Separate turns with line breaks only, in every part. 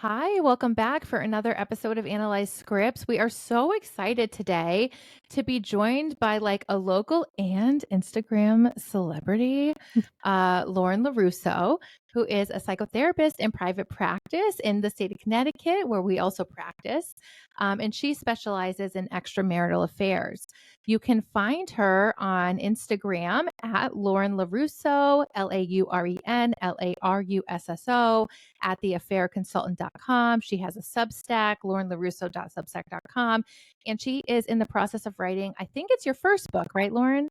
Hi, welcome back for another episode of Analyze Scripts. We are so excited today to be joined by like a local and Instagram celebrity, Lauren LaRusso, who is a psychotherapist in private practice in the state of Connecticut, where we also practice. And she specializes in extramarital affairs. You can find her on Instagram at Lauren LaRusso, LaurenLarusso, at theaffairconsultant.com. She has a Substack, laurenlarusso.substack.com. And she is in the process of writing, I think it's your first book, right, Lauren?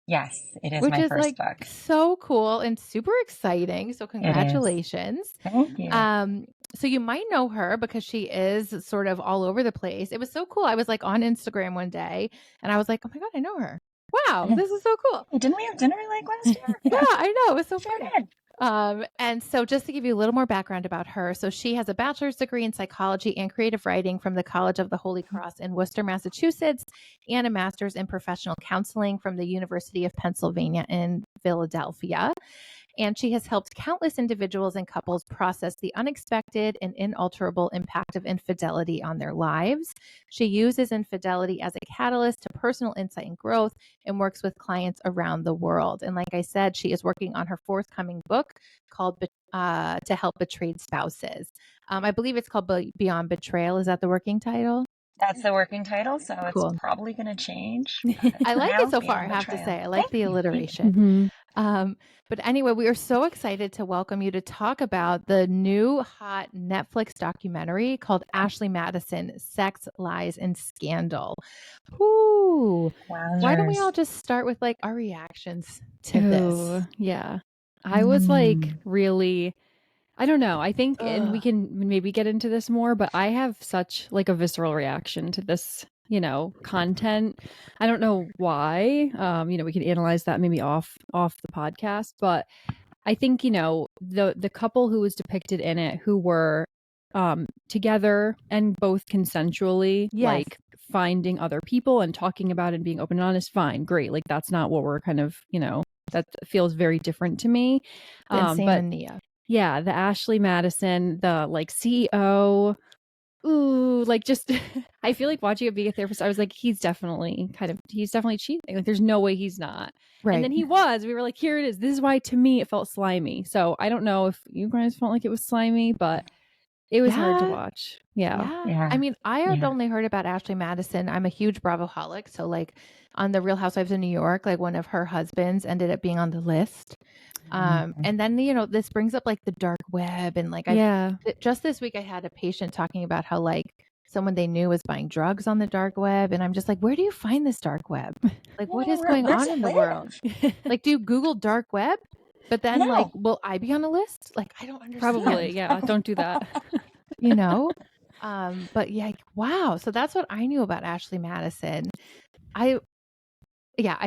Yes, it is
Which
my
is
first
like
book.
so cool and super exciting. So
It is.
congratulations.
Thank you.
So you might know her because she is sort of all over the place. It was so cool. I was like on Instagram one day and I was like, oh my God, I know her. Wow, this is so cool.
Didn't we have dinner like last year?
Yeah, I know. It was so
Sure
funny.
did.
And so just to give you a little more background about her, so she has a bachelor's degree in psychology and creative writing from the College of the Holy Cross in Worcester, Massachusetts, and a master's in professional counseling from the University of Pennsylvania in Philadelphia. And she has helped countless individuals and couples process the unexpected and inalterable impact of infidelity on their lives. She uses infidelity as a catalyst to personal insight and growth and works with clients around the world. And like I said, she is working on her forthcoming book called To Help Betrayed Spouses. I believe it's called Beyond Betrayal. Is that the working title?
That's the working title, so
Cool.
it's probably going to change.
I like it so far, I have to say. I like the alliteration. But anyway, we are so excited to welcome you to talk about the new hot Netflix documentary called Ashley Madison, Sex, Lies, and Scandal. Woo. Why don't we all just start with like our reactions to this?
Yeah. I was like really, I don't know. I think, and we can maybe get into this more, but I have such like a visceral reaction to this, content. I don't know why. We can analyze that maybe off the podcast, but I think, the couple who was depicted in it who were together and both consensually like finding other people and talking about it and being open and honest, fine, great. Like that's not what we're kind of, that feels very different to me.
But Nia.
Yeah, the Ashley Madison, the like CEO. Ooh, like just I feel like watching it being a therapist, I was like, he's definitely cheating. Like there's no way he's not.
Right.
And then he was. We were like, here it is. This is why to me it felt slimy. So I don't know if you guys felt like it was slimy, but it was hard to watch. Yeah.
I mean, I had only heard about Ashley Madison. I'm a huge Bravo-holic. So like on the Real Housewives of New York, like one of her husbands ended up being on the list. And then, this brings up like the dark web and like, just this week I had a patient talking about how like someone they knew was buying drugs on the dark web. And I'm just like, where do you find this dark web? Like what is going on in the world? Like, do you Google dark web? But then like, will I be on a list? Like, I don't understand.
Probably. Yeah. Don't do that.
But yeah, wow. So that's what I knew about Ashley Madison. I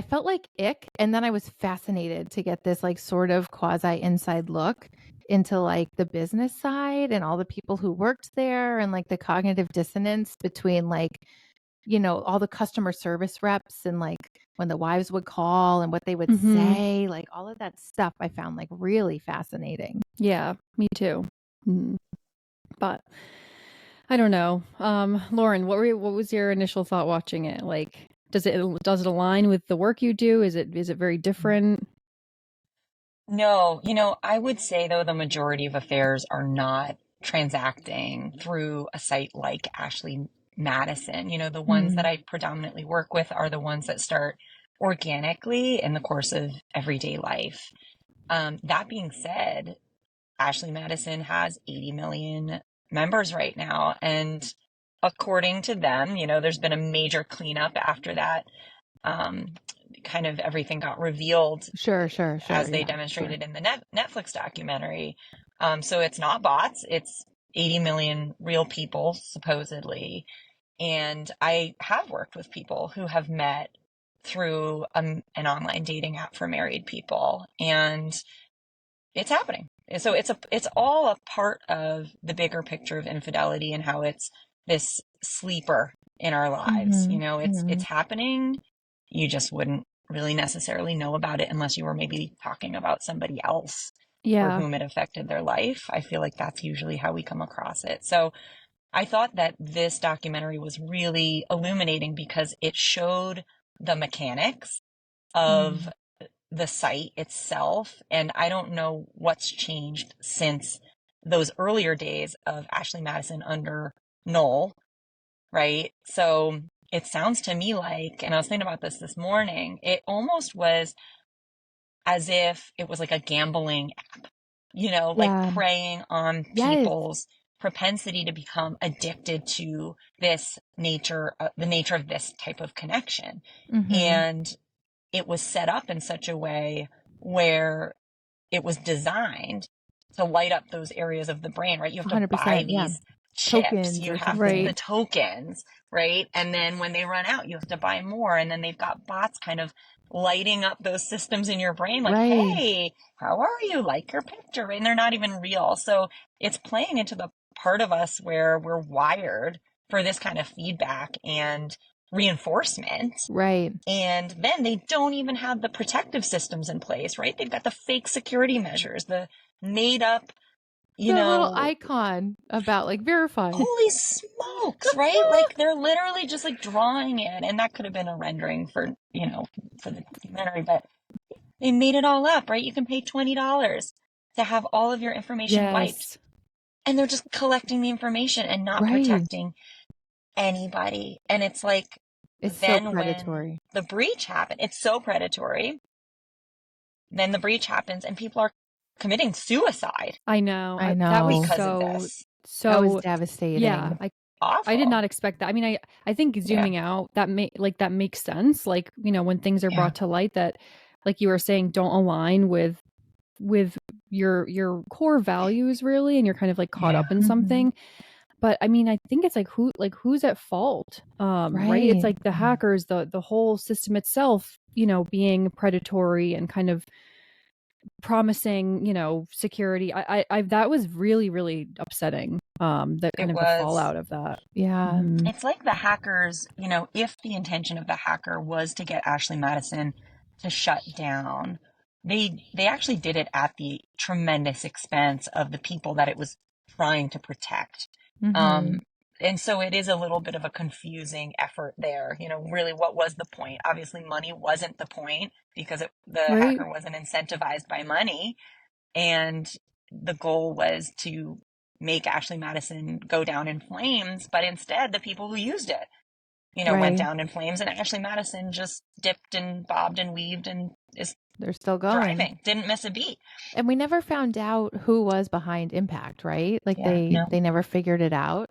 felt like ick. And then I was fascinated to get this like sort of quasi inside look into like the business side and all the people who worked there and like the cognitive dissonance between like, all the customer service reps and like when the wives would call and what they would say, like all of that stuff I found like really fascinating.
Yeah, me too. But I don't know. Lauren, what was your initial thought watching it? Like, does it align with the work you do? Is it very different?
No, I would say though the majority of affairs are not transacting through a site like Ashley Madison. The ones that I predominantly work with are the ones that start organically in the course of everyday life. That being said, Ashley Madison has 80 million members right now. And according to them, there's been a major cleanup after that. Kind of everything got revealed.
Sure.
As they demonstrated in the Netflix documentary. So it's not bots. It's 80 million real people, supposedly. And I have worked with people who have met through an online dating app for married people. And it's happening. So it's all a part of the bigger picture of infidelity and how it's this sleeper in our lives. It's happening. You just wouldn't really necessarily know about it unless you were maybe talking about somebody else. for
Yeah.
whom it affected their life. I feel like that's usually how we come across it. So I thought that this documentary was really illuminating because it showed the mechanics of the site itself. And I don't know what's changed since those earlier days of Ashley Madison under Noel, right? So it sounds to me like, and I was thinking about this morning, it almost was as if it was like a gambling app, like
Yeah.
preying on
Yes.
people's propensity to become addicted to this nature, the nature of this type of connection. And it was set up in such a way where it was designed to light up those areas of the brain, right? You have to buy
100%. Yeah.
these chips,
Tokens
you
or
have
something.
the tokens, right? And then when they run out, you have to buy more. And then they've got bots kind of lighting up those systems in your brain like,
Right.
hey, how are you? Like your picture, right? And they're not even real. So it's playing into the part of us where we're wired for this kind of feedback and reinforcement.
Right.
And then they don't even have the protective systems in place, right? They've got the fake security measures, the made up,
The little icon about like verified.
holy smokes, right? Like they're literally just like drawing it. And that could have been a rendering for the documentary, but they made it all up, right? You can pay $20 to have all of your information wiped. And they're just collecting the information and not protecting anybody. And it's like,
It's
then
so predatory.
when the breach happened, it's so predatory. Then the breach happens and people are committing suicide.
I know.
I know.
That was
because
so,
of this.
That was devastating.
yeah.
Awful.
I did not expect that. I mean, I think zooming out, that makes sense. Like, when things are brought to light that, like you were saying, don't align with your core values really, and you're kind of like caught up in something. But I mean, I think it's like who's at fault? Right? It's like the hackers, the whole system itself, being predatory and kind of promising, security. I that was really, really upsetting. The kind of the fallout of that.
Yeah.
It's like the hackers, if the intention of the hacker was to get Ashley Madison to shut down, they actually did it at the tremendous expense of the people that it was trying to protect. And so it is a little bit of a confusing effort there. Really, what was the point? Obviously, money wasn't the point because the hacker wasn't incentivized by money. And the goal was to make Ashley Madison go down in flames. But instead, the people who used it, went down in flames. And Ashley Madison just dipped and bobbed and weaved and they're still going. Driving. Didn't miss a beat.
And we never found out who was behind Impact, right? Like they never figured it out.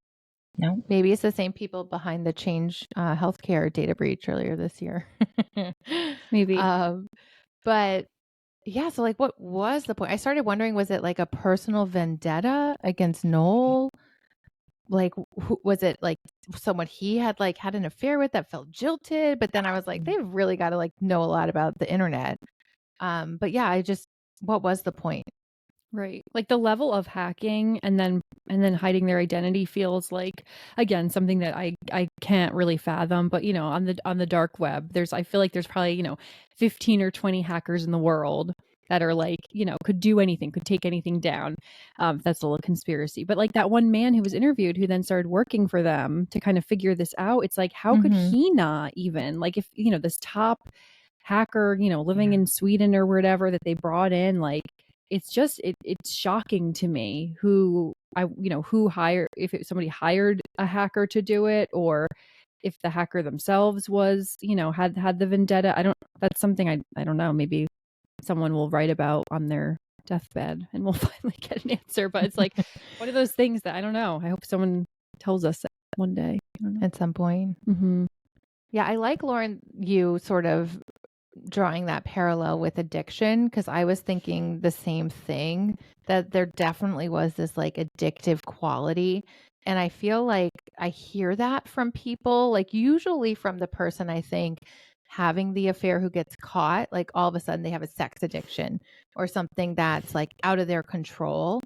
No.
Maybe it's the same people behind the Change healthcare data breach earlier this year.
Maybe.
But yeah, so like what was the point? I started wondering, was it like a personal vendetta against Noel? Like, was it like someone he had had an affair with that felt jilted? But then I was like, they've really got to know a lot about the internet. But yeah, what was the point?
Right. Like the level of hacking and then hiding their identity feels like, again, something that I can't really fathom. But on the dark web, I feel like there's probably 15 or 20 hackers in the world that are could do anything, could take anything down. That's a little conspiracy. But like that one man who was interviewed who then started working for them to kind of figure this out. It's like, how could he not even, like, if this top hacker, living in Sweden or whatever that they brought in, like, it's just it's shocking to me who hired, if somebody hired a hacker to do it, or if the hacker themselves was had the vendetta. That's something I don't know, maybe someone will write about on their deathbed and we'll finally get an answer. But it's like one of those things that I don't know. I hope someone tells us one day
at some point. Yeah, I like, Lauren, you sort of drawing that parallel with addiction, because I was thinking the same thing, that there definitely was this addictive quality. And I feel like I hear that from people, usually from the person I think having the affair who gets caught, all of a sudden they have a sex addiction or something that's out of their control.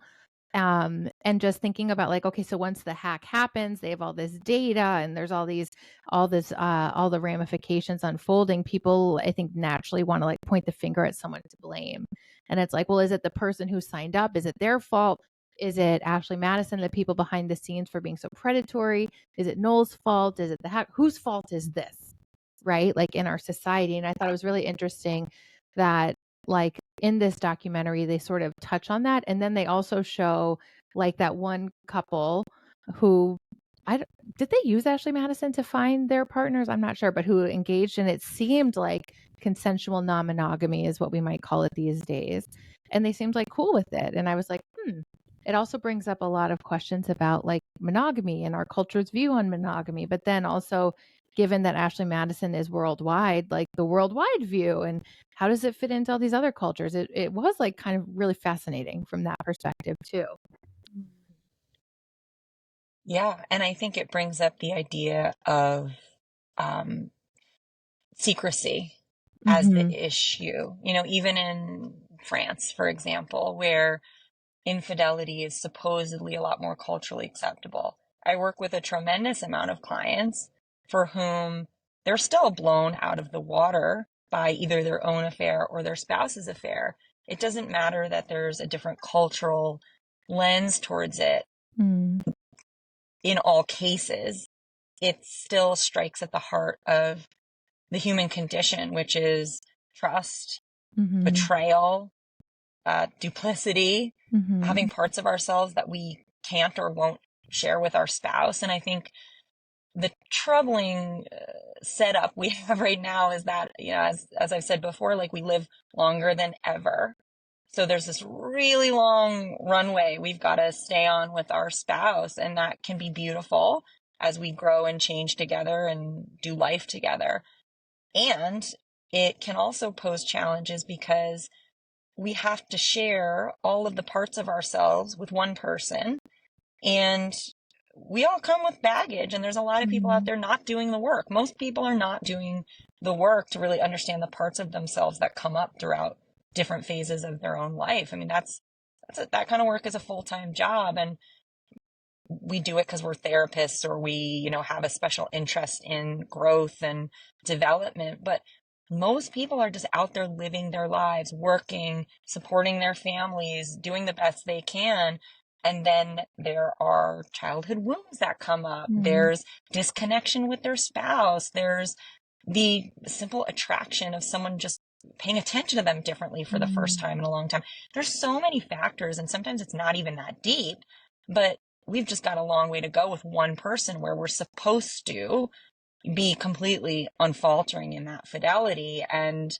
And just thinking about okay, so once the hack happens, they have all this data and there's all the ramifications unfolding. People, I think, naturally want to point the finger at someone to blame. And it's like, well, is it the person who signed up? Is it their fault? Is it Ashley Madison, the people behind the scenes for being so predatory? Is it Noel's fault? Is it whose fault is this? Right? Like in our society. And I thought it was really interesting that like in this documentary, they sort of touch on that. And then they also show like that one couple who did they use Ashley Madison to find their partners? I'm not sure, but who engaged, and it seemed like consensual non-monogamy is what we might call it these days. And they seemed like cool with it. And I was like, It also brings up a lot of questions about like monogamy and our culture's view on monogamy, but then also given that Ashley Madison is worldwide, like the worldwide view and how does it fit into all these other cultures? It was like kind of really fascinating from that perspective too.
Yeah, and I think it brings up the idea of secrecy as the issue. You know, even in France, for example, where infidelity is supposedly a lot more culturally acceptable. I work with a tremendous amount of clients for whom they're still blown out of the water by either their own affair or their spouse's affair. It doesn't matter that there's a different cultural lens towards it. In all cases, it still strikes at the heart of the human condition, which is trust, betrayal, duplicity, having parts of ourselves that we can't or won't share with our spouse. And I think the troubling setup we have right now is that, you know, as I've said before, like we live longer than ever. So there's this really long runway we've got to stay on with our spouse, and that can be beautiful as we grow and change together and do life together. And it can also pose challenges because we have to share all of the parts of ourselves with one person, and we all come with baggage, and there's a lot of people out there not doing the work. Most people are not doing the work to really understand the parts of themselves that come up throughout different phases of their own life. I mean, that kind of work is a full-time job, and we do it because we're therapists or we, you know, have a special interest in growth and development. But most people are just out there living their lives, working, supporting their families, doing the best they can. And then there are childhood wounds that come up. There's disconnection with their spouse. There's the simple attraction of someone just paying attention to them differently for the first time in a long time. There's so many factors, and sometimes it's not even that deep, but we've just got a long way to go with one person where we're supposed to be completely unfaltering in that fidelity. And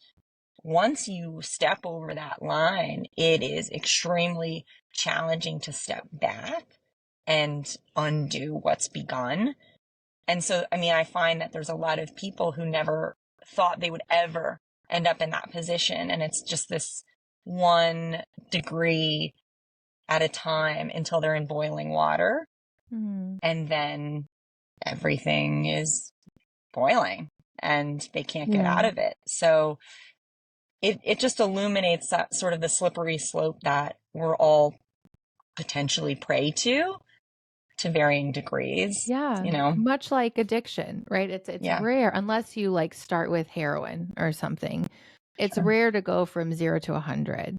once you step over that line, it is extremely challenging to step back and undo what's begun. And so, I mean, I find that there's a lot of people who never thought they would ever end up in that position. And it's just this 1 degree at a time until they're in boiling water. And then everything is boiling and they can't get out of it. So it just illuminates that sort of the slippery slope that we're all potentially prey to varying degrees.
Yeah.
You know,
much like addiction, right? It's rare unless you like start with heroin or something. It's rare to go from 0 to 100,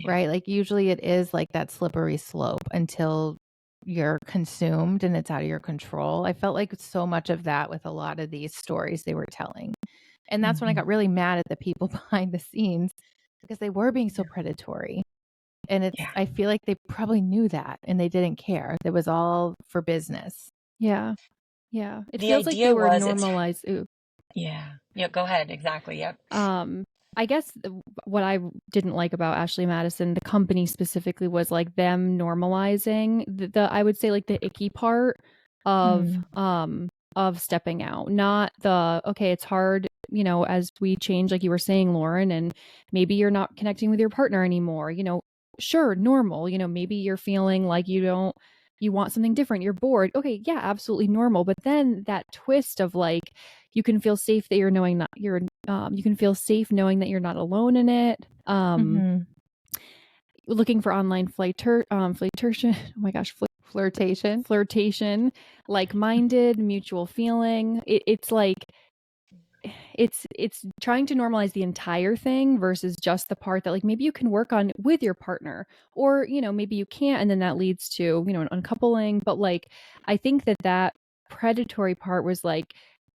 right? Like usually it is like that slippery slope until you're consumed and it's out of your control. I felt like so much of that with a lot of these stories they were telling. And that's when I got really mad at the people behind the scenes because they were being so predatory. And I feel like they probably knew that and they didn't care. It was all for business.
Yeah. Yeah. It feels like they were normalized.
Yeah. Go ahead. Exactly. Yep.
I guess what I didn't like about Ashley Madison, the company specifically, was like them normalizing the I would say like the icky part of stepping out, not the, okay, it's hard, you know, as we change, like you were saying, Lauren, and maybe you're not connecting with your partner anymore, you know, sure, normal, you know, maybe you're feeling like you want something different, you're bored. Okay, yeah, absolutely normal. But then that twist of like, you can feel safe that you're knowing that you're, you can feel safe knowing that you're not alone in it. Looking for online flirtation. Oh my gosh, flirtation, like-minded, mutual feeling. It's like, it's trying to normalize the entire thing versus just the part that like maybe you can work on with your partner, or maybe you can't, and then that leads to an uncoupling. But like I think that predatory part was like,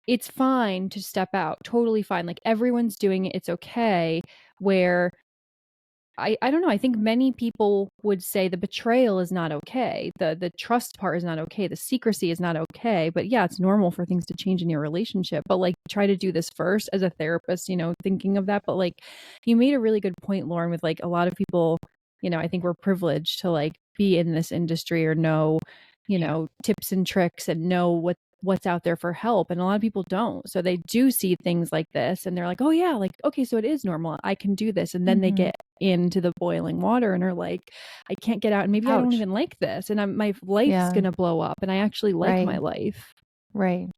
it's fine to step out, totally fine, like everyone's doing it, it's okay. Where I don't know. I think many people would say the betrayal is not okay. The trust part is not okay. The secrecy is not okay. But yeah, it's normal for things to change in your relationship. But like try to do this first as a therapist, thinking of that. But like you made a really good point, Lauren, with like a lot of people, I think we're privileged to like be in this industry or know, tips and tricks and know what's out there for help, and a lot of people don't. So they do see things like this and they're like, oh yeah, like okay, so it is normal, I can do this, and then they get into the boiling water and are like, I can't get out, and maybe I don't even like this, and my life's gonna blow up, and I actually like my life.
Right.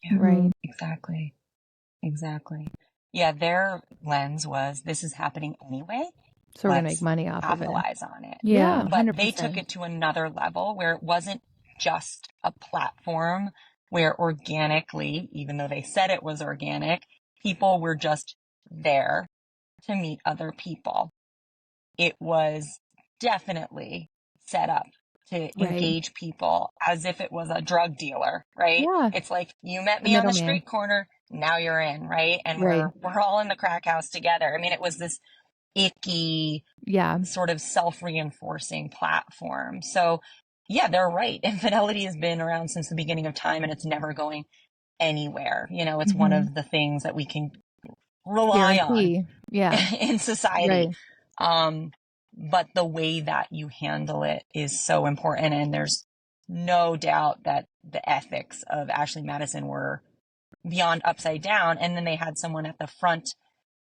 Exactly. Yeah, their lens was, this is happening anyway,
so we're gonna make money off of it,
capitalize on it.
Yeah,
but
100%.
They took it to another level where it wasn't just a platform where organically, even though they said it was organic, people were just there to meet other people. It was definitely set up to engage people as if it was a drug dealer, right?
Yeah.
It's like, you met me on the street corner, now you're in, right? And we're all in the crack house together. I mean, it was this icky, sort of self-reinforcing platform. So yeah, they're right. Infidelity has been around since the beginning of time, and it's never going anywhere. It's one of the things that we can rely on in society. But the way that you handle it is so important. And there's no doubt that the ethics of Ashley Madison were beyond upside down. And then they had someone at the front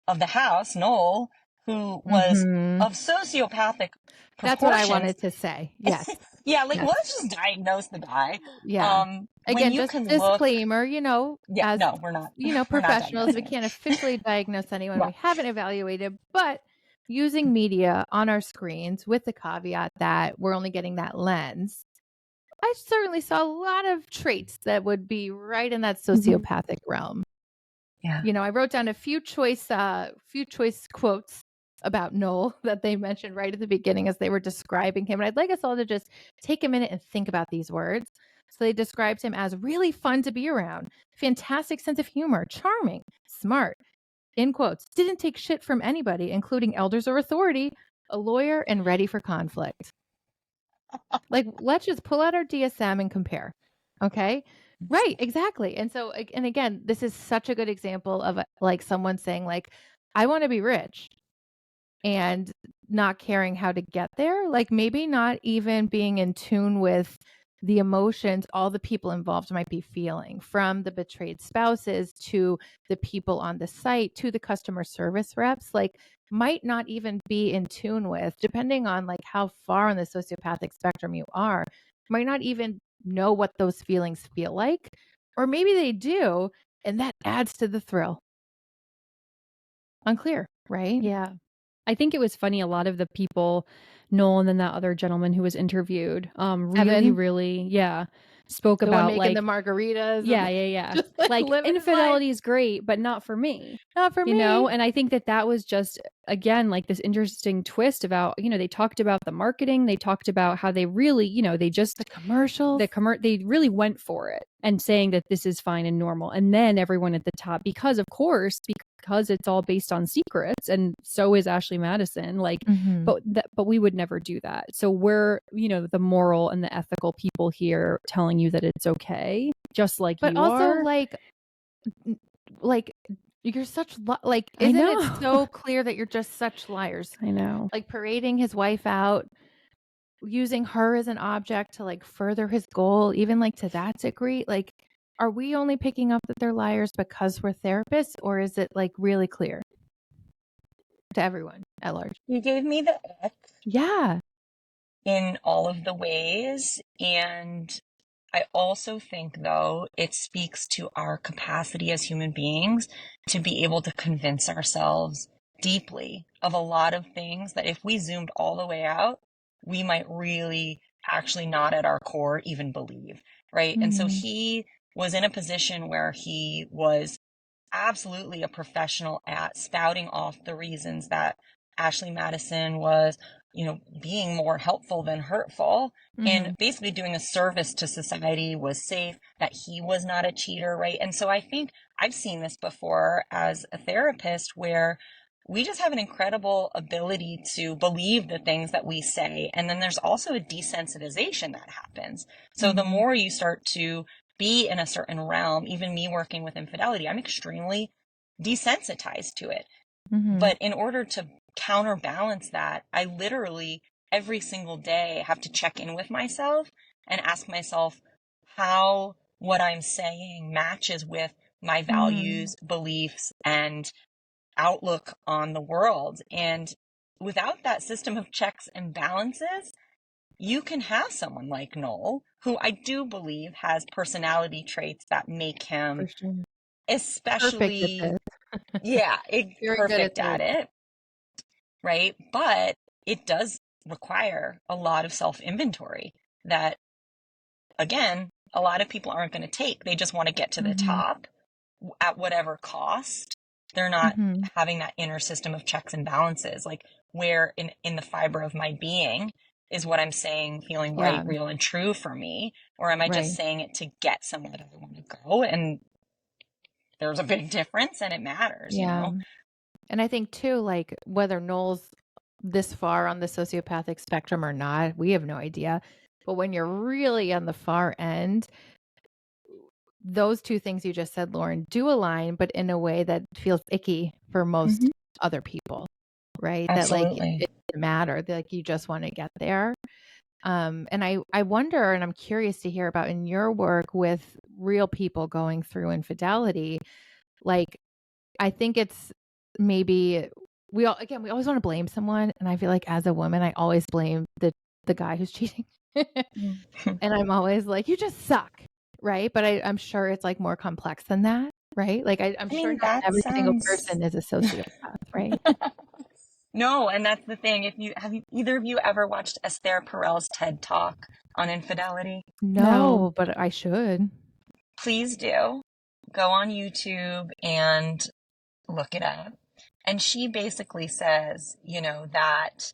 of the house, Noel, who was of sociopathic proportions.
That's what I wanted to say. Yes.
Yeah, like let's just diagnose the guy.
Yeah. Again, just a disclaimer,
Yeah,
as
no, we're not.
Professionals, we can't officially diagnose anyone. We haven't evaluated, but using media on our screens with the caveat that we're only getting that lens, I certainly saw a lot of traits that would be right in that sociopathic realm.
Yeah.
I wrote down a few choice quotes about Noel that they mentioned right at the beginning as they were describing him. And I'd like us all to just take a minute and think about these words. So they described him as really fun to be around, fantastic sense of humor, charming, smart, in quotes, didn't take shit from anybody, including elders or authority, a lawyer, and ready for conflict. Like, let's just pull out our DSM and compare. Okay. Right. Exactly. And so, and again, this is such a good example of like someone saying like, I want to be rich, and not caring how to get there. Like maybe not even being in tune with the emotions all the people involved might be feeling, from the betrayed spouses to the people on the site to the customer service reps, like might not even be in tune with, depending on like how far on the sociopathic spectrum you are, might not even know what those feelings feel like, or maybe they do, and that adds to the thrill. Unclear, right?
Yeah. I think it was funny, a lot of the people, Noel and then that other gentleman who was interviewed, really spoke about
making
like
the margaritas.
Yeah.
Just,
like infidelity is great, but not for me.
Not for me.
And I think that was just, again, like this interesting twist about, they talked about the marketing, they talked about how they really, they just
the commercials,
they really went for it and saying that this is fine and normal. And then everyone at the top, because it's all based on secrets, and so is Ashley Madison, like, but we would never do that. So we're, the moral and the ethical people here telling you that it's okay, just like
but
you
also
are.
like you're such isn't it so clear that you're just such liars?
I know.
Like parading his wife out, using her as an object to like further his goal, even like to that degree. Like, are we only picking up that they're liars because we're therapists, or is it like really clear to everyone at large?
You gave me the ick.
Yeah.
In all of the ways. And I also think, though, it speaks to our capacity as human beings to be able to convince ourselves deeply of a lot of things that if we zoomed all the way out, we might really actually not at our core even believe, right? And so he was in a position where he was absolutely a professional at spouting off the reasons that Ashley Madison was, being more helpful than hurtful, and basically doing a service to society, was safe, that he was not a cheater, right? And so I think I've seen this before as a therapist, where we just have an incredible ability to believe the things that we say. And then there's also a desensitization that happens. So the more you start to be in a certain realm, even me working with infidelity, I'm extremely desensitized to it. But in order to counterbalance that, I literally every single day have to check in with myself and ask myself how what I'm saying matches with my values, beliefs, and outlook on the world. And without that system of checks and balances, you can have someone like Noel, who I do believe has personality traits that make him
For sure.
especially,
Perfect Very good
perfect
at
at
this.
it, right? But it does require a lot of self-inventory that, again, a lot of people aren't going to take. They just want to get to the top at whatever cost. They're not having that inner system of checks and balances, like where in the fiber of my being is what I'm saying feeling right, real, and true for me, or am I just saying it to get somewhere that I want to go? And there's a big difference, and it matters,
And I think too, like whether Noel's this far on the sociopathic spectrum or not, we have no idea. But when you're really on the far end, those two things you just said, Lauren, do align, but in a way that feels icky for most other people, right?
Absolutely.
That like it doesn't matter. That like you just want to get there. And I wonder, and I'm curious to hear about in your work with real people going through infidelity, like I think it's maybe we always want to blame someone. And I feel like as a woman, I always blame the guy who's cheating. And I'm always like, you just suck. Right. But I'm sure it's like more complex than that. Right. Like I'm sure not every single person is a sociopath. Right.
No, and that's the thing. Have either of you ever watched Esther Perel's TED Talk on infidelity?
No, but I should.
Please do. Go on YouTube and look it up. And she basically says, that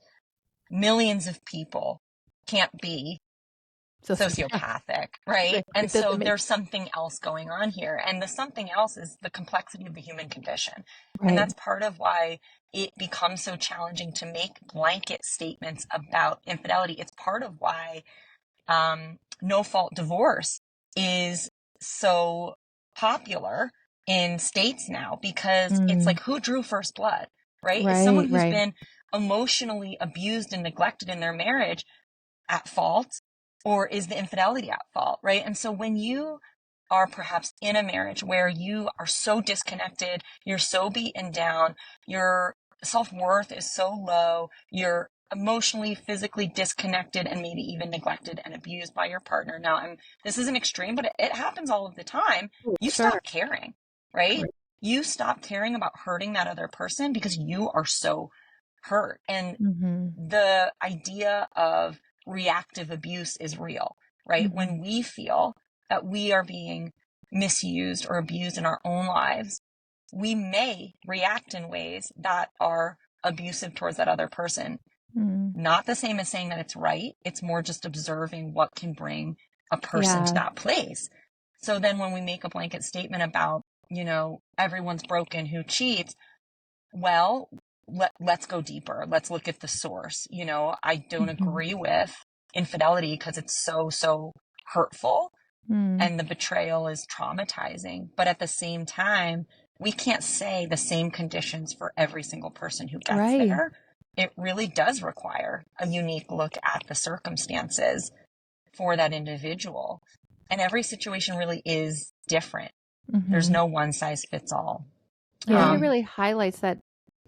millions of people can't be sociopathic, right? And so there's something else going on here. And the something else is the complexity of the human condition. And that's part of why it becomes so challenging to make blanket statements about infidelity. It's part of why no-fault divorce is so popular in states now, because it's like, who drew first blood, right? Is someone who's been emotionally abused and neglected in their marriage at fault, or is the infidelity at fault, right? And so when you are perhaps in a marriage where you are so disconnected, you're so beaten down, your self-worth is so low, you're emotionally, physically disconnected, and maybe even neglected and abused by your partner. Now, this is an extreme, but it happens all of the time. You stop caring, right? You stop caring about hurting that other person because you are so hurt. And the idea of reactive abuse is real, right? When we feel that we are being misused or abused in our own lives, we may react in ways that are abusive towards that other person. Not the same as saying that it's right. It's more just observing what can bring a person to that place. So then when we make a blanket statement about, everyone's broken who cheats, well, let's go deeper. Let's look at the source. I don't agree with infidelity because it's so hurtful and the betrayal is traumatizing. But at the same time, we can't say the same conditions for every single person who gets there. It really does require a unique look at the circumstances for that individual. And every situation really is different. There's no one size fits all.
Yeah, it really highlights that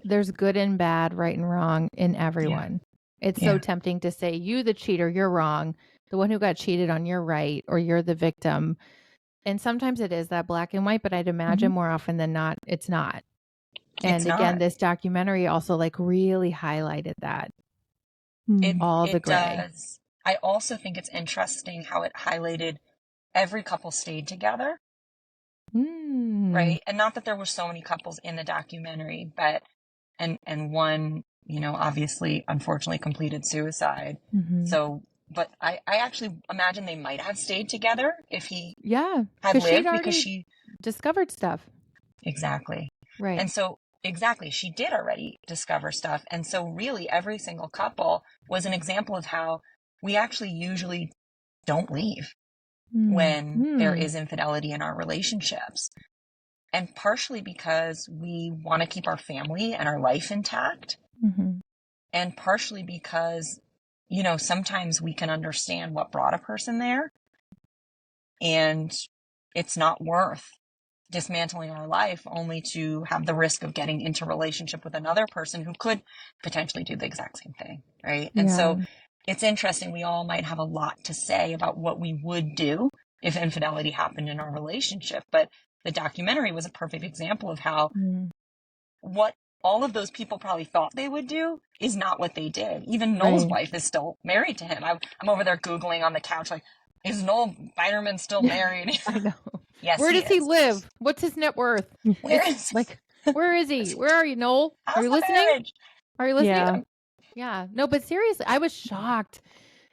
there's good and bad, right and wrong in everyone. It's so tempting to say, you the cheater, you're wrong. The one who got cheated on, you're right, or you're the victim. And sometimes it is that black and white, but I'd imagine more often than not, it's not. And again, this documentary also like really highlighted that.
It does. I also think it's interesting how it highlighted every couple stayed together. right? And not that there were so many couples in the documentary, but, and one, obviously, unfortunately completed suicide. So, but I actually imagine they might have stayed together if he had lived, because she
discovered stuff.
Exactly.
Right.
And so, exactly, she did already discover stuff. And so really every single couple was an example of how we actually usually don't leave when there is infidelity in our relationships. And partially because we want to keep our family and our life intact. And partially because, sometimes we can understand what brought a person there, and it's not worth dismantling our life only to have the risk of getting into relationship with another person who could potentially do the exact same thing, right? And so it's interesting. We all might have a lot to say about what we would do if infidelity happened in our relationship, but the documentary was a perfect example of how what all of those people probably thought they would do is not what they did. Even Noel's wife is still married to him. I'm over there Googling on the couch, like, is Noel Biderman still married?
I know.
Yes.
Where does he live? What's his net worth? Where is he? Where are you, Noel? Are you listening?
Marriage?
Are you listening?
Yeah.
Yeah. No, but seriously, I was shocked.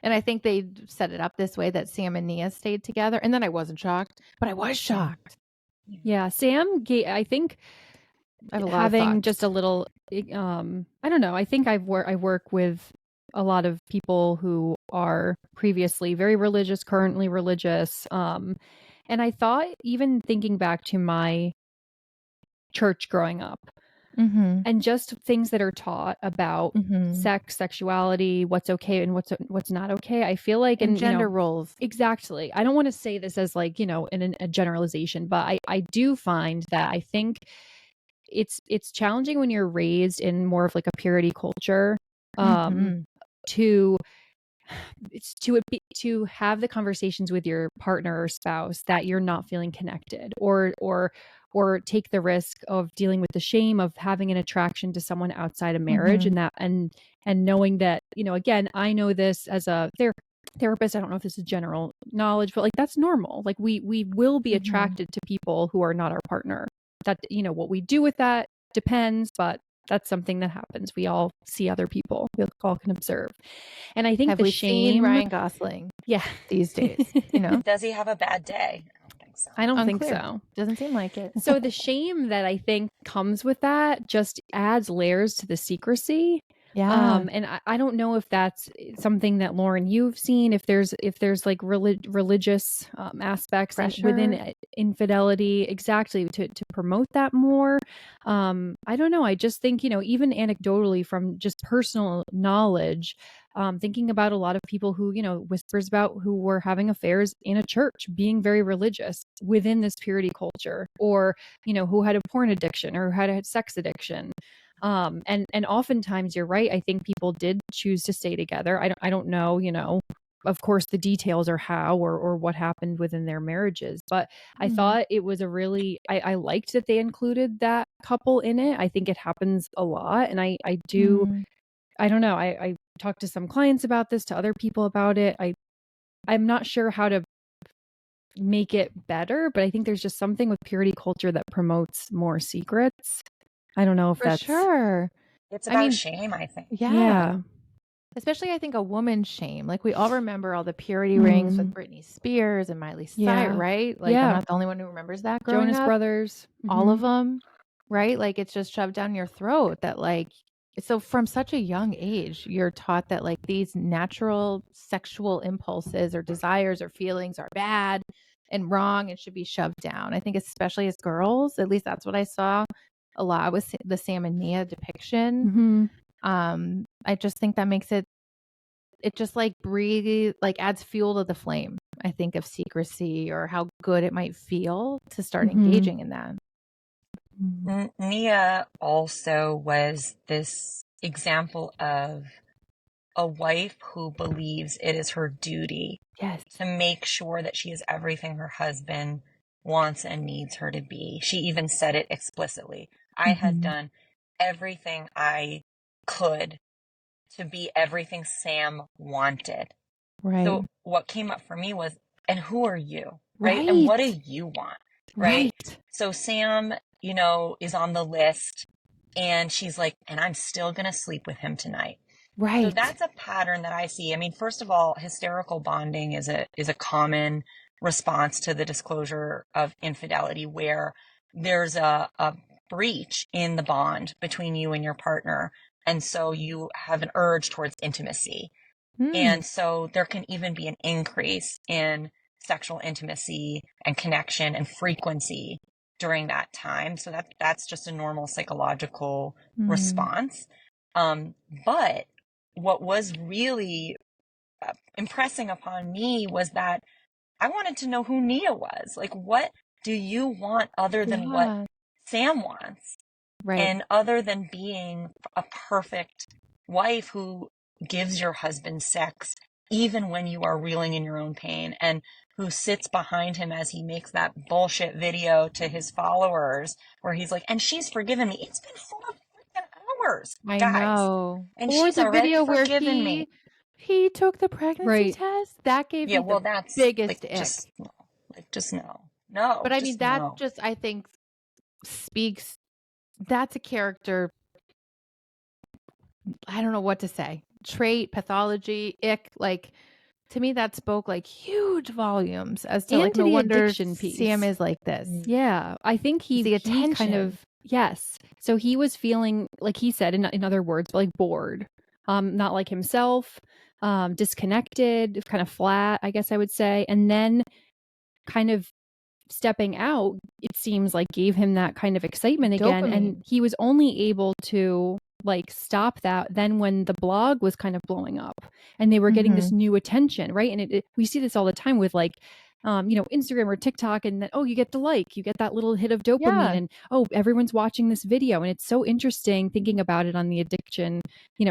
And I think they set it up this way that Sam and Nia stayed together. And then I wasn't shocked, but I was shocked.
Yeah. Sam, I think
I have a lot
having
of thoughts.
just a little, I don't know. I think I work with a lot of people who are previously very religious, currently religious. And I thought, even thinking back to my church growing up, and just things that are taught about sex, sexuality, what's okay and what's not okay. I feel like,
and gender roles.
Exactly. I don't want to say this as like, in a generalization, but I do find that I think it's challenging when you're raised in more of like a purity culture, to have the conversations with your partner or spouse that you're not feeling connected, or take the risk of dealing with the shame of having an attraction to someone outside of marriage, and knowing that, again, I know this as a therapist. I don't know if this is general knowledge, but like, that's normal. Like, we will be attracted to people who are not our partner. That, what we do with that depends, but that's something that happens. We all see other people. We all can observe. And I think
have
the
we
shame,
seen Ryan Gosling?
Yeah.
These days,
Does he have a bad day? I don't think so.
I don't
Unclear.
think so.
Doesn't seem like it.
So the shame that I think comes with that just adds layers to the secrecy.
Yeah.
And I don't know if that's something that, Lauren, you've seen, if there's like religious aspects within infidelity, exactly, to promote that more. I don't know. I just think, even anecdotally from just personal knowledge, thinking about a lot of people who, whispers about who were having affairs in a church, being very religious within this purity culture, or, who had a porn addiction or who had a sex addiction. And oftentimes, you're right. I think people did choose to stay together. I don't know, of course, the details or how or what happened within their marriages. But I thought it was I liked that they included that couple in it. I think it happens a lot. And I don't know. I talked to some clients about this, to other people about it. I'm not sure how to make it better, but I think there's just something with purity culture that promotes more secrets. I don't know if that's
sure.
It's about shame, I think.
Yeah. Especially, I think, a woman's shame. Like, we all remember all the purity rings with Britney Spears and Miley Cyrus, right? Like, I'm not the only one who remembers that growing
Jonas
up.
Brothers.
All of them, right? Like, it's just shoved down your throat that, like, so from such a young age, you're taught that, like, these natural sexual impulses or desires or feelings are bad and wrong and should be shoved down. I think especially as girls, at least that's what I saw a lot with the Sam and Nia depiction. I just think that makes it just like adds fuel to the flame, I think, of secrecy, or how good it might feel to start engaging in that.
Nia also was this example of a wife who believes it is her duty to make sure that she is everything her husband wants and needs her to be. She even said it explicitly. I had done everything I could to be everything Sam wanted.
Right.
So what came up for me was, and who are you? Right? And what do you want? right?
Right.
So Sam, is on the list, and she's like, and I'm still going to sleep with him tonight. So
Right.
that's a pattern that I see. I mean, first of all, hysterical bonding is a common response to the disclosure of infidelity, where there's a breach in the bond between you and your partner. And so you have an urge towards intimacy.
Mm.
And so there can even be an increase in sexual intimacy and connection and frequency during that time. So that's just a normal psychological response. But what was really impressing upon me was that I wanted to know who Nia was. Like, what do you want other than what
Yeah.
Sam wants?
Right.
And other than being a perfect wife who gives your husband sex, even when you are reeling in your own pain, and who sits behind him as he makes that bullshit video to his followers where he's like, and she's forgiven me. It's been 4 freaking hours,
I
guys.
know.
And
Or
she's
the
already
video where
forgiven me.
he took the pregnancy
Right.
test. That gave
Yeah,
me
well,
the
that's
biggest
like,
ick.
just no. Like, just no. No,
But I mean,
just
that
no.
just, I think, speaks, that's a character, I don't know what to say. Trait, pathology, ick, like, to me that spoke like huge volumes as to
And
like,
to
no
the
wonder
addiction piece.
Sam is like this.
Yeah, I think
It's the
he kind
attention.
of, yes. So he was feeling, like he said in other words, like bored, not like himself, disconnected, kind of flat, I guess I would say. And then kind of stepping out, it seems like gave him that kind of excitement again. And
Dopamine.
he was only able to like stop that then when the blog was kind of blowing up and they were getting this new attention, right? And we see this all the time with like Instagram or TikTok, and then, oh, you get you get that little hit of dopamine,
Yeah.
and oh, everyone's watching this video. And it's so interesting thinking about it on the addiction,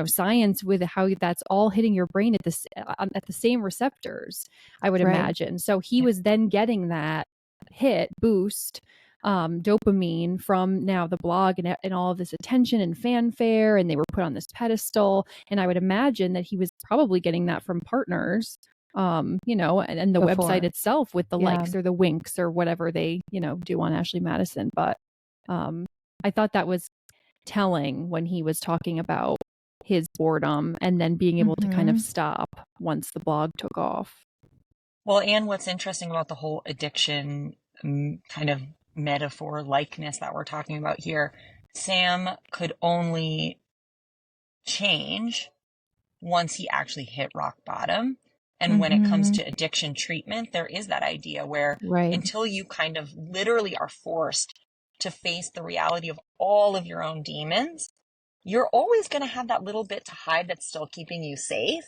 science, with how that's all hitting your brain at the same receptors, I would
Right.
imagine. So he was then getting that hit boost, dopamine from now the blog and all of this attention and fanfare, and they were put on this pedestal. And I would imagine that he was probably getting that from partners, and the
Before.
website itself with the
Yeah.
likes or the winks or whatever they, do on Ashley Madison. But I thought that was telling when he was talking about his boredom and then being able to kind of stop once the blog took off.
Well, and what's interesting about the whole addiction kind of metaphor likeness that we're talking about here, Sam could only change once he actually hit rock bottom. And when it comes to addiction treatment, there is that idea where until you kind of literally are forced to face the reality of all of your own demons, you're always going to have that little bit to hide that's still keeping you safe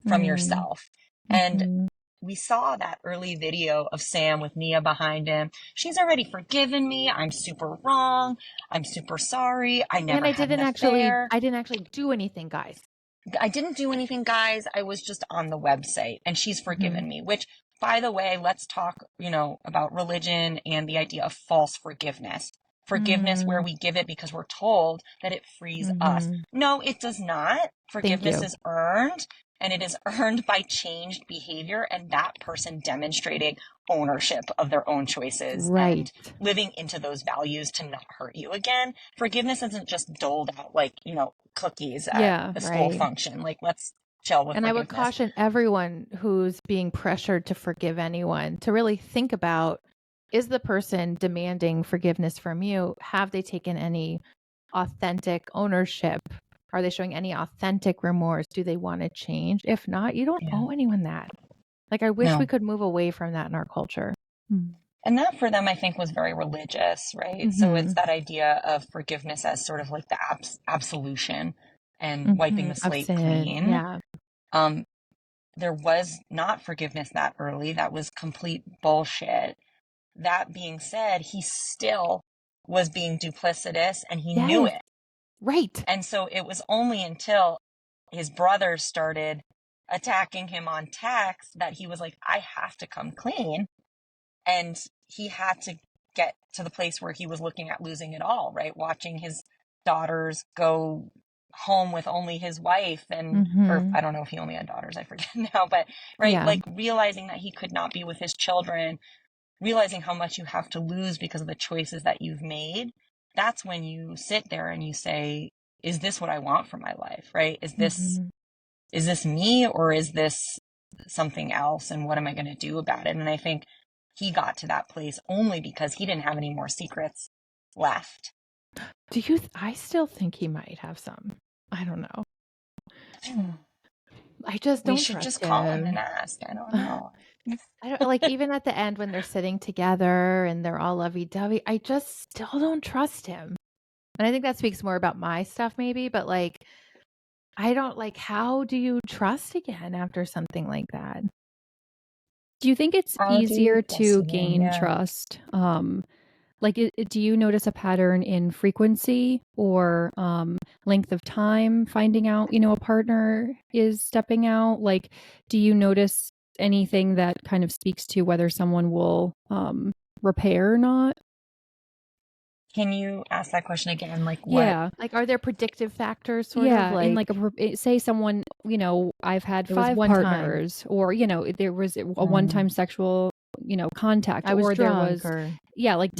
from yourself. And we saw that early video of Sam with Nia behind him. She's already forgiven me. I'm super wrong. I'm super sorry. I never had an affair.
I didn't actually do anything, guys.
I didn't do anything, guys. I was just on the website, and she's forgiven me, which, by the way, let's talk, about religion and the idea of false forgiveness. Forgiveness where we give it because we're told that it frees us. No, it does not. Forgiveness is earned, and it is earned by changed behavior and that person demonstrating ownership of their own choices and living into those values to not hurt you again. Forgiveness isn't just doled out like, cookies at a school function. Like, let's chill with
And
forgiveness.
I would caution everyone who's being pressured to forgive anyone to really think about, is the person demanding forgiveness from you? Have they taken any authentic ownership? Are they showing any authentic remorse? Do they want to change? If not, you don't owe anyone that. Like, I wish we could move away from that in our culture.
And that for them, I think, was very religious, right? So it's that idea of forgiveness as sort of like the absolution and wiping the slate clean.
Yeah.
There was not forgiveness that early. That was complete bullshit. That being said, he still was being duplicitous and he knew it.
Right.
And so it was only until his brothers started attacking him on text that he was like, I have to come clean. And he had to get to the place where he was looking at losing it all, right? Watching his daughters go home with only his wife or I don't know if he only had daughters, I forget now, but like realizing that he could not be with his children realizing how much you have to lose because of the choices that you've made, that's when you sit there and you say, is this what I want for my life, right? Is this me, or is this something else? And what am I going to do about it? And I think he got to that place only because he didn't have any more secrets left.
I still think he might have some. I don't know. I just don't
We should
trust
just call him
him.
and ask. I don't know.
I don't like, even at the end when they're sitting together and they're all lovey-dovey, I just still don't trust him. And I think that speaks more about my stuff maybe, but like, I don't like, how do you trust again after something like that?
Do you think it's
How do you
easier
trust
to
again?
gain
Yeah.
trust? Like, do you notice a pattern in frequency or length of time finding out, a partner is stepping out? Like, do you notice anything that kind of speaks to whether someone will repair or not?
Can you ask that question again? Like what?
Yeah.
Like, are there predictive factors sort of
Yeah,
like,
in like say someone, I've had
It was
5
one time.
partners, or there was a one-time sexual, contact,
I was
or there
drunk
was,
or
yeah, like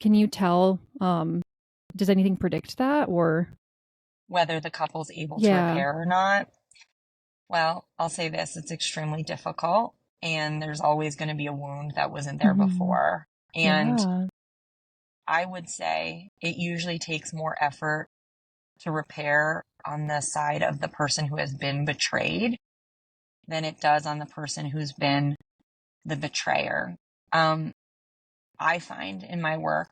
can you tell, does anything predict that, or
Whether the couple's able to
yeah,
repair or not? Well, I'll say this, it's extremely difficult, and there's always going to be a wound that wasn't there before. And
yeah.
I would say it usually takes more effort to repair on the side of the person who has been betrayed than it does on the person who's been the betrayer. I find in my work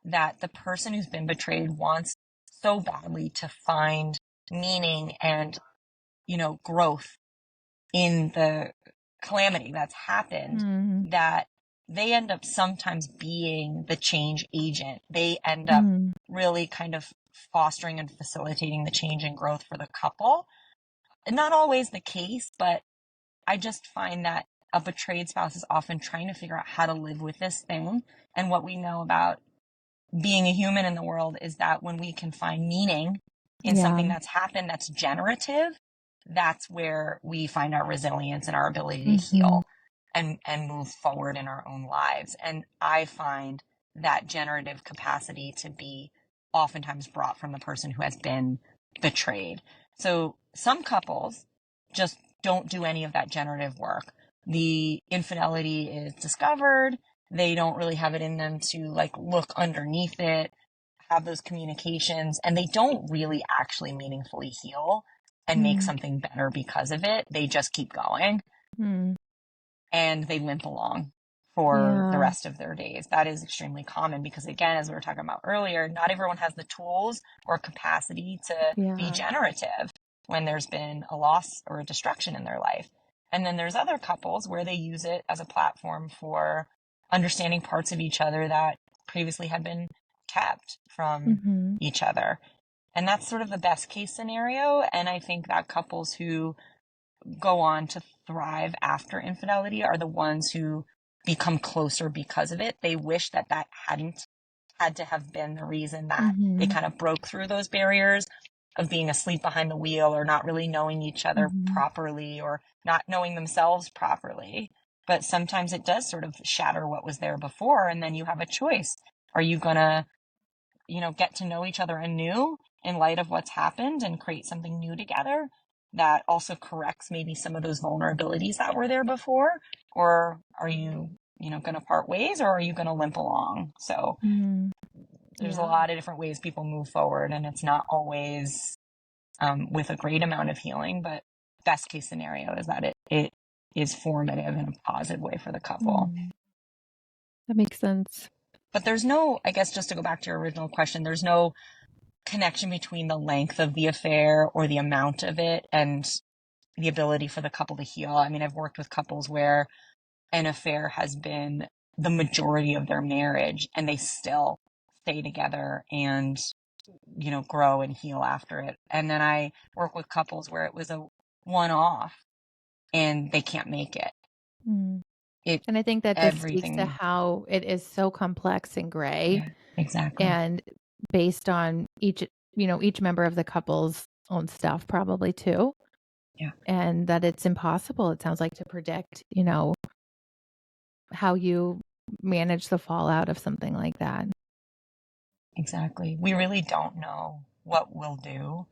that the person who's been betrayed wants so badly to find meaning and, growth in the calamity that's happened that they end up sometimes being the change agent. They end up really kind of fostering and facilitating the change and growth for the couple. Not always the case, but I just find that a betrayed spouse is often trying to figure out how to live with this thing. And what we know about being a human in the world is that when we can find meaning in something that's happened that's generative, that's where we find our resilience and our ability to heal and move forward in our own lives. And I find that generative capacity to be oftentimes brought from the person who has been betrayed. So some couples just don't do any of that generative work. The infidelity is discovered. They don't really have it in them to look underneath it, have those communications, and they don't really actually meaningfully heal and make something better because of it. They just keep going and they limp along for the rest of their days. That is extremely common because, again, as we were talking about earlier, not everyone has the tools or capacity to be generative when there's been a loss or a destruction in their life. And then there's other couples where they use it as a platform for understanding parts of each other that previously had been kept from each other. And that's sort of the best case scenario. And I think that couples who go on to thrive after infidelity are the ones who become closer because of it. They wish that hadn't had to have been the reason that they kind of broke through those barriers of being asleep behind the wheel or not really knowing each other properly or not knowing themselves properly. But sometimes it does sort of shatter what was there before. And then you have a choice. Are you going to, get to know each other anew in light of what's happened and create something new together that also corrects maybe some of those vulnerabilities that were there before? Or are you, going to part ways, or are you going to limp along? So there's a lot of different ways people move forward, and it's not always with a great amount of healing, but best case scenario is that it is formative in a positive way for the couple.
That makes sense.
But there's no, I guess, just to go back to your original question, there's no connection between the length of the affair or the amount of it and the ability for the couple to heal. I mean, I've worked with couples where an affair has been the majority of their marriage and they still stay together and, grow and heal after it. And then I work with couples where it was a one-off and they can't make it.
And I think that just speaks to how it is so complex and gray.
Yeah, exactly.
And based on each member of the couple's own stuff probably too.
Yeah.
And that it's impossible, it sounds like, to predict, how you manage the fallout of something like that.
Exactly. We really don't know what we'll do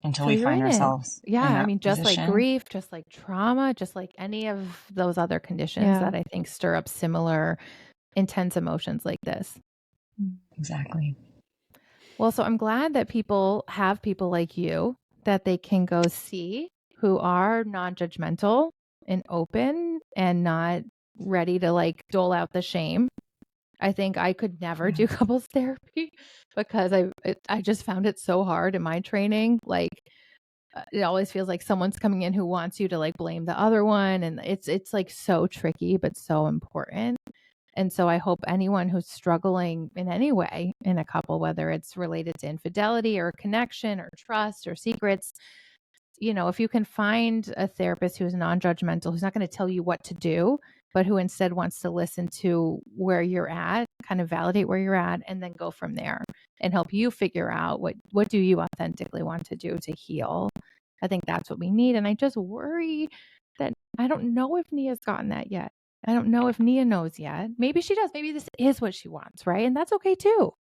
until
So
we
you're
find
in it.
ourselves
Yeah.
in
I
that
mean, just like
position.
grief, just like trauma, just like any of those other conditions that I think stir up similar intense emotions like this.
Exactly.
Well, so I'm glad that people have people like you that they can go see who are non-judgmental and open and not ready to like dole out the shame. I think I could never do couples therapy because I just found it so hard in my training. Like it always feels like someone's coming in who wants you to like blame the other one, and it's like so tricky but so important. And so I hope anyone who's struggling in any way in a couple, whether it's related to infidelity or connection or trust or secrets, if you can find a therapist who's non-judgmental, who's not going to tell you what to do, but who instead wants to listen to where you're at, kind of validate where you're at, and then go from there and help you figure out what do you authentically want to do to heal. I think that's what we need. And I just worry that I don't know if Nia's gotten that yet. I don't know if Nia knows yet. Maybe she does. Maybe this is what she wants, right? And that's okay too.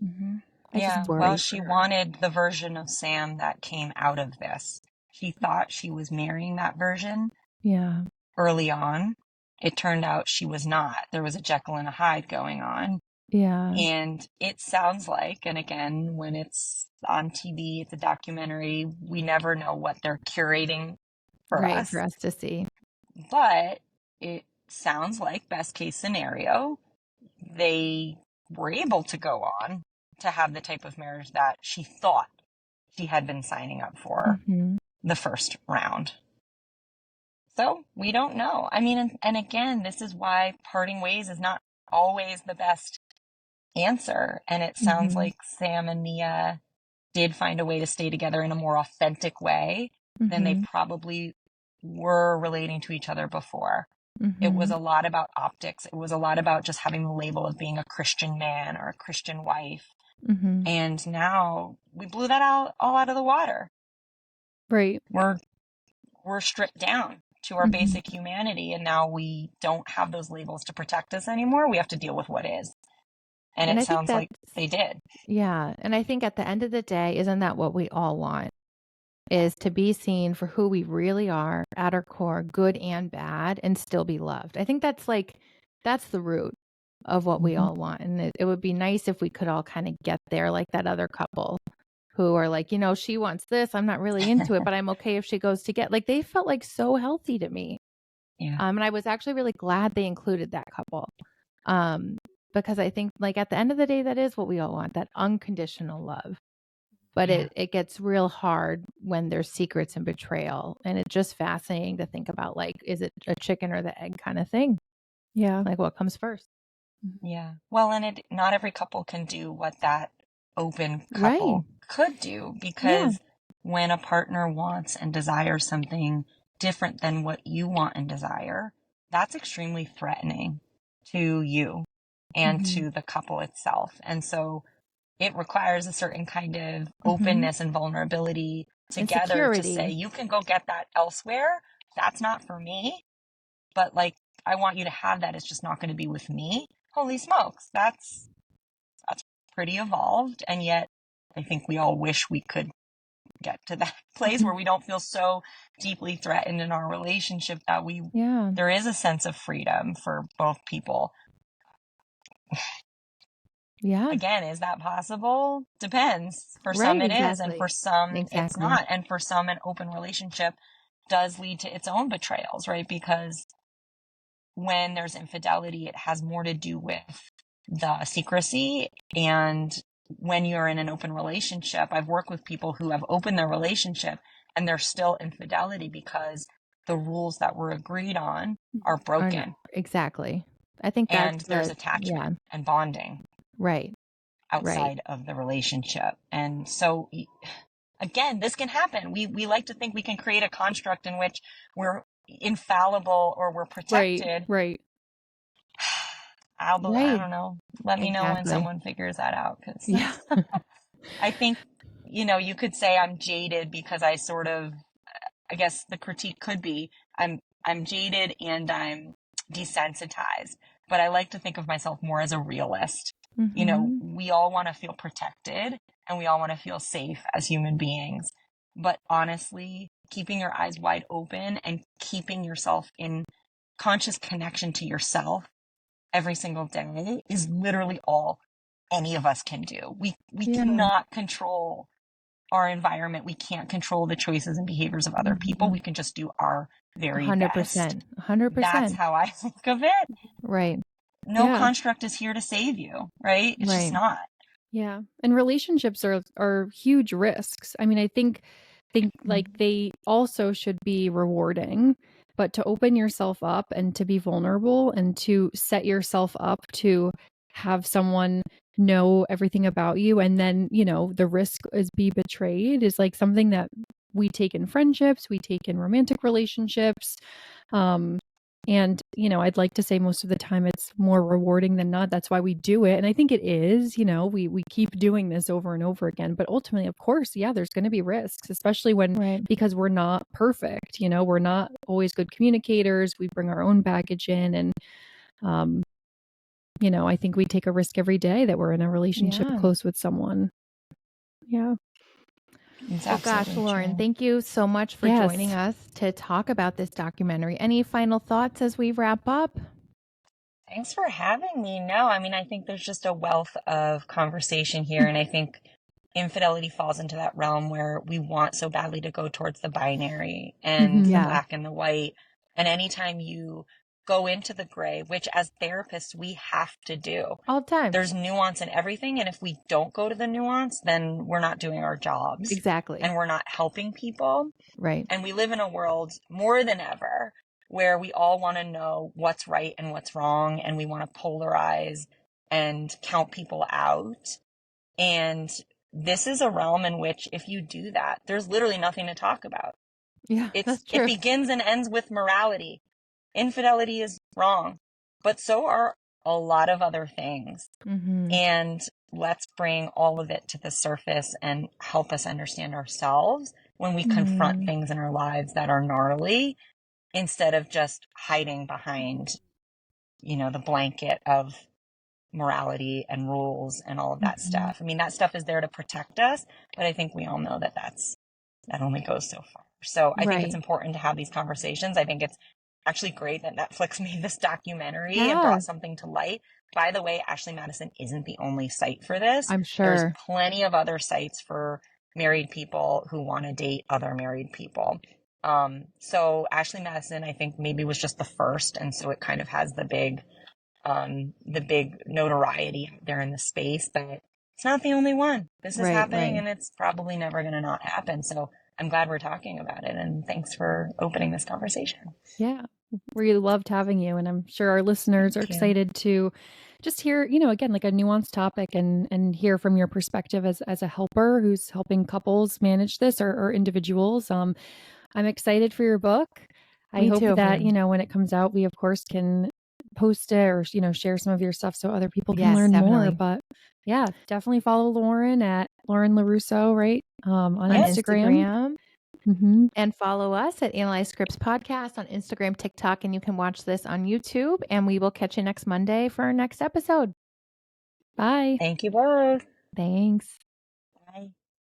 Mm-hmm.
I
Yeah,
just worry.
well, she wanted the version of Sam that came out of this. She thought she was marrying that version early on. It turned out she was not. There was a Jekyll and a Hyde going on.
Yeah.
And it sounds like, and again, when it's on TV, it's a documentary, we never know what they're curating for us.
For us to see.
But it sounds like best case scenario, they were able to go on to have the type of marriage that she thought she had been signing up for the first round. So we don't know. I mean, and again, this is why parting ways is not always the best answer. And it sounds like Sam and Nia did find a way to stay together in a more authentic way than they probably were relating to each other before. It was a lot about optics. It was a lot about just having the label of being a Christian man or a Christian wife. And now we blew that all out of the water.
Right.
We're stripped down to our basic humanity, and now we don't have those labels to protect us anymore. We have to deal with what is. And it sounds like they did.
Yeah. And I think at the end of the day, isn't that what we all want? Is to be seen for who we really are at our core, good and bad, and still be loved. I think that's the root of what we all want. And it would be nice if we could all kind of get there like that other couple who are like, she wants this. I'm not really into it, but I'm okay if she goes to get, like, they felt like so healthy to me.
Yeah.
And I was actually really glad they included that couple. Because I think like at the end of the day, that is what we all want, that unconditional love. But it gets real hard when there's secrets and betrayal. And it's just fascinating to think about, like, is it a chicken or the egg kind of thing?
Yeah.
Like what comes first?
Yeah. Well, and not every couple can do what that open couple could do, because when a partner wants and desires something different than what you want and desire, that's extremely threatening to you and to the couple itself. And so it requires a certain kind of openness and vulnerability together to say, you can go get that elsewhere. That's not for me. But like, I want you to have that. It's just not going to be with me. Holy smokes. That's pretty evolved. And yet I think we all wish we could get to that place where we don't feel so deeply threatened in our relationship that there is a sense of freedom for both people.
Yeah.
Again, is that possible? Depends. For some it is, and for some it's not. And for some, an open relationship does lead to its own betrayals, right? Because when there's infidelity, it has more to do with the secrecy. And when you're in an open relationship, I've worked with people who have opened their relationship and there's still infidelity because the rules that were agreed on are broken.
Exactly. I think
and there's attachment and bonding outside of the relationship. And so again, this can happen. We like to think we can create a construct in which we're infallible or we're protected.
Right.
I don't know. Let me know when someone figures that out. Cause I think, you could say I'm jaded because I sort of, I guess the critique could be I'm jaded and I'm desensitized, but I like to think of myself more as a realist.
Mm-hmm.
We all want to feel protected and we all want to feel safe as human beings. But honestly, keeping your eyes wide open and keeping yourself in conscious connection to yourself every single day is literally all any of us can do. We
Yeah.
cannot control our environment. We can't control the choices and behaviors of other people. We can just do our very
100%.
best.
100%.
That's how I think of it.
Right.
No
Yeah.
construct is here to save you, right? It's just
Right.
not.
Yeah. And relationships are huge risks. I mean, I think like they also should be rewarding, but to open yourself up and to be vulnerable and to set yourself up to have someone know everything about you and then, the risk is be betrayed is like something that we take in friendships, we take in romantic relationships. And, I'd like to say most of the time it's more rewarding than not. That's why we do it. And I think it is, we keep doing this over and over again. But ultimately, of course, yeah, there's going to be risks, especially because we're not perfect. We're not always good communicators. We bring our own baggage in. And, I think we take a risk every day that we're in a relationship close with someone. Yeah.
Well, gosh, Lauren, thank you so much for joining us to talk about this documentary. Any final thoughts as we wrap up?
Thanks for having me. No, I mean, I think there's just a wealth of conversation here. And I think infidelity falls into that realm where we want so badly to go towards the binary and the black and the white. And anytime you go into the gray, which as therapists, we have to do
all the time,
there's nuance in everything. And if we don't go to the nuance, then we're not doing our jobs.
Exactly.
And we're not helping people.
Right.
And we live in a world more than ever where we all want to know what's right and what's wrong. And we want to polarize and count people out. And this is a realm in which if you do that, there's literally nothing to talk about.
Yeah, that's true.
It begins and ends with morality. Infidelity is wrong, but so are a lot of other things. And let's bring all of it to the surface and help us understand ourselves when we confront things in our lives that are gnarly, instead of just hiding behind, the blanket of morality and rules and all of that stuff. I mean, that stuff is there to protect us, but I think we all know that only goes so far. So I think it's important to have these conversations. I think it's actually great that Netflix made this documentary and brought something to light. By the way, Ashley Madison isn't the only site for this.
I'm sure.
There's plenty of other sites for married people who want to date other married people. So Ashley Madison, I think maybe was just the first. And so it kind of has the big notoriety out there in the space, but it's not the only one. This is happening and it's probably never going to not happen. So I'm glad we're talking about it. And thanks for opening this conversation.
Yeah. We loved having you. And I'm sure our listeners are excited to just hear, again, like a nuanced topic and hear from your perspective as a helper who's helping couples manage this or individuals. I'm excited for your book. I hope that, when it comes out, we of course can post it or, share some of your stuff so other people can learn more. But yeah, definitely follow Lauren at Lauren LaRusso, right? On Instagram.
And follow us at Analyze Scripts Podcast on Instagram, TikTok, and you can watch this on YouTube. And we will catch you next Monday for our next episode.
Bye.
Thank you both.
Thanks.